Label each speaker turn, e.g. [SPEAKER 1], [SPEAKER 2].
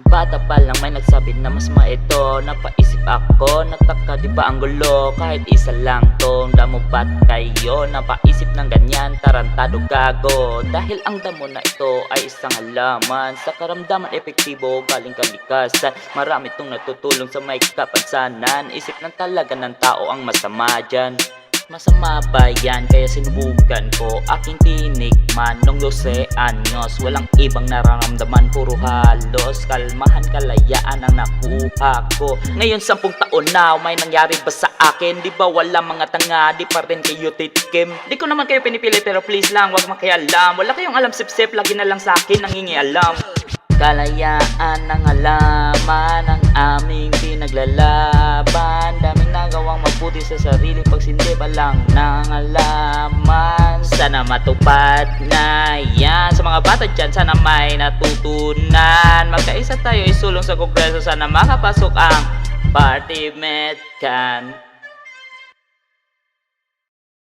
[SPEAKER 1] Bata pa lang may nagsabi na mas maito. Napaisip ako, nagtaka di ba ang gulo? Kahit isa lang to, damo ba't kayo napaisip ng ganyan? Tarantado gago. Dahil ang damo na ito ay isang halaman sa karamdaman epektibo galing kalikasan. Marami tong natutulong sa may kapansanan. Isip lang talaga ng tao ang masama dyan. Masama ba yan? Kaya sinubukan ko aking tinikman nung 12 anyos. Walang ibang nararamdaman, puro halos kalmahan, kalayaan ang nakuha ko. Ngayon 10 taon na, may nangyari ba sa akin? Di ba wala mga tanga, di pa rin kayo titkim? Di ko naman kayo pinipili pero please lang, wag makialam. Wala kayong alam sip-sip, lagi na lang sa akin nangingialam. Kalayaan ng halaman ang aming pinaglalaban. Daming nagawang mabuti sa sarili, pagsindi pa lang ng halaman. Sana matupad na yan sa mga bata dyan, sana may natutunan. Magkaisa tayo isulong sa kongreso, sana makapasok ang Party Medcan.